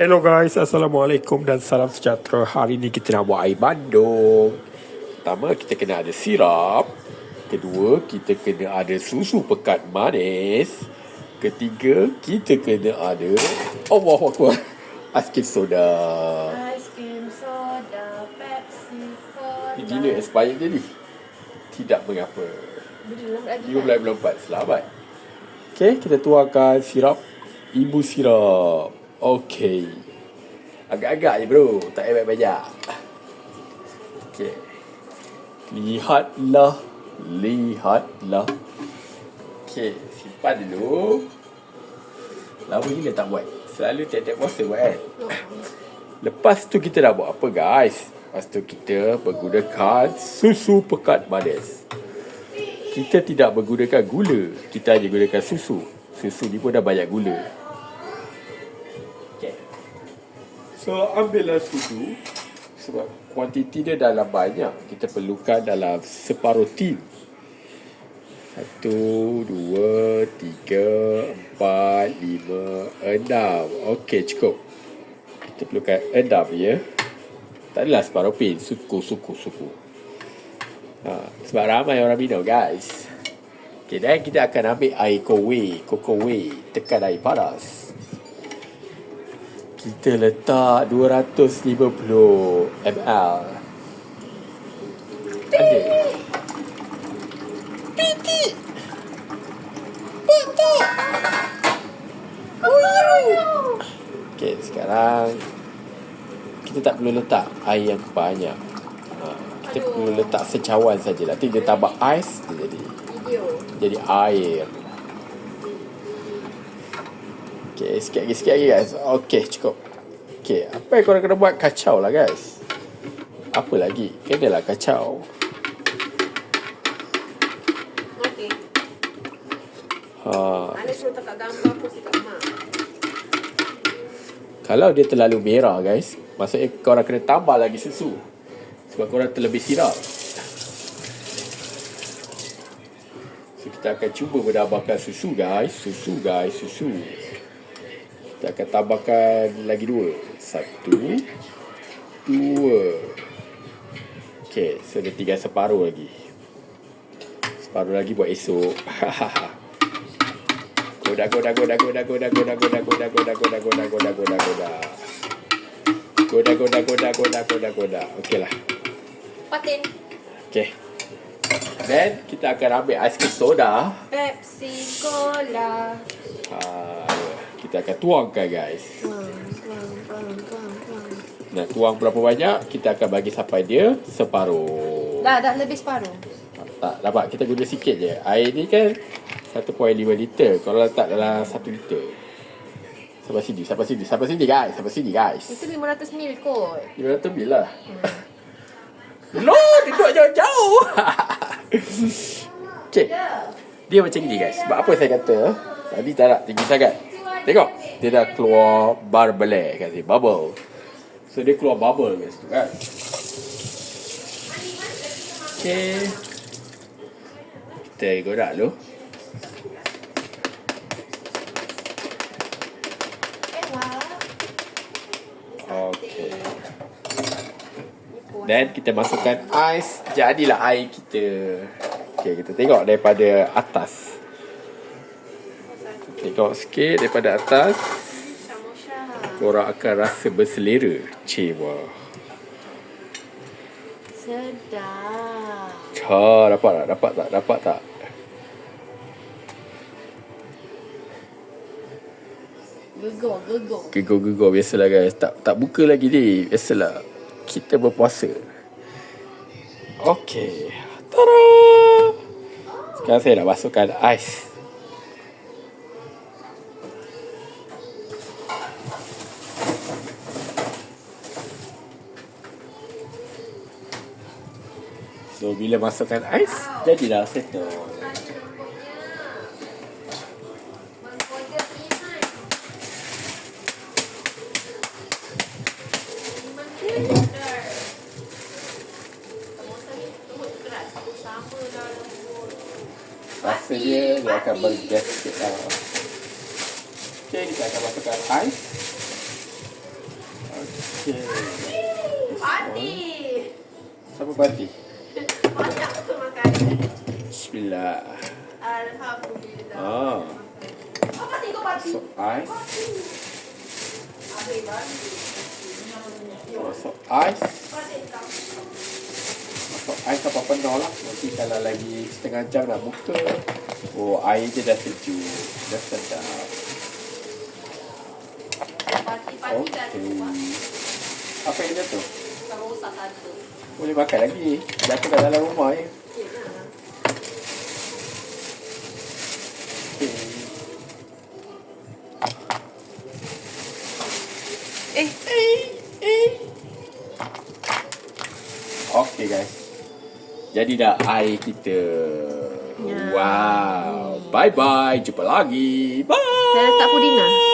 Hello guys, Assalamualaikum dan salam sejahtera. Hari ni kita nak buat air bandung. Pertama, kita kena ada sirap. Kedua, kita kena ada susu pekat manis. Ketiga, kita kena ada Allahu Akbar, aiskrim soda. Aiskrim soda, Pepsi, Cola. Ini gila expired je ni. Tidak mengapa. 15.4, selamat. Okay, kita tuangkan sirap ibu sirap. Okay, agak-agak je bro, tak payah banyak. Okay, lihatlah. Okay, simpan dulu. Lama gila tak buat. Selalu tiap-tiap puasa buat kan. Lepas tu kita dah buat apa guys? Lepas tu kita menggunakan susu pekat manis. Kita tidak menggunakan gula, kita hanya gunakan susu. Susu ni pun dah banyak gula. Okay, so ambillah susu. Sebab kuantiti dia dalam banyak, kita perlukan dalam separuh tin. 1, 2, 3, 4, 5, 6. Okey, cukup. Kita perlukan 6 ya. Tak adalah separuh pin. Suku. Sebab ramai orang minum guys. Okey, dan kita akan ambil air cocoa whey. Tekan air panas. Kita letak 250 ml. Ada. Okay, sekarang kita tak perlu letak air yang banyak. Kita perlu letak secawan saja. Nanti dia tambah ais, dia jadi air. Okay, sikit lagi guys. Okay, cukup. Okay, apa yang korang kena buat? Kacau lah guys. Apa lagi? Kenalah kacau. Okey. Anda suruh tak gambar aku sikap mak. Kalau dia terlalu merah guys, maksudnya korang kena tambah lagi susu. Sebab korang terlebih sirap. So kita akan cuba menambahkan susu guys. Susu. Kita akan tambahkan lagi 2. 1, 2. Okay, so dia tinggal separuh lagi. Separuh lagi buat esok. Goda. Okey lah. Patin. Okey. Dan kita akan ambil aiskrim soda. Pepsi, Cola. Kita akan tuangkan guys. Tuang. Nak tuang berapa banyak, kita akan bagi sampai dia separuh. Dah lebih separuh. Tak dapat, kita guna sikit je. Air ni kan 1.5 liter. Kalau letak dalam 1 liter. Sampai sini guys. Itu 500 ml kot. 500 ml lah. No, duduk jauh-jauh. Okay, dia macam ni guys. Sebab apa saya kata tadi tak nak tinggi sangat. Tengok, dia dah keluar barbel kat sini, bubble. So dia keluar bubble guys tu kan. Okay, kita godak dulu. Okay, dan kita masukkan ais. Jadilah air kita. Okay, kita tengok daripada atas. Tengok sikit daripada atas. Korang akan rasa berselera. Cewa. Sedap. Dapat tak? Gegor. Biasalah guys. Tak buka lagi ni. Biasalah. Kita berpuasa. Okey. Tada! Sekarang saya nak masukkan ais. So bila masukkan ais, jadilah settle. Rasa dia akan bergas sikit lah. Okay, kita akan masukkan ais. Okay. Party. Siapa parti? Banyak betul makanan. Bismillah. Alhamdulillah. Apa tengok party? Masuk ais. Habis party. Masuk ais. Party tak? Masuk ais apa penuh lah. Nanti kalau lagi setengah jam nak buka. Oh, air je dah sejuk. Dah sedap. Party dah Okey. lupa. Apa yang dia tu? Kalau usah satu. Boleh makan lagi. Jatuh kat dalam rumah je. Okay. Okay guys. Jadi dah air kita. Ya. Wow. Bye bye. Jumpa lagi. Bye. Saya letak pudina.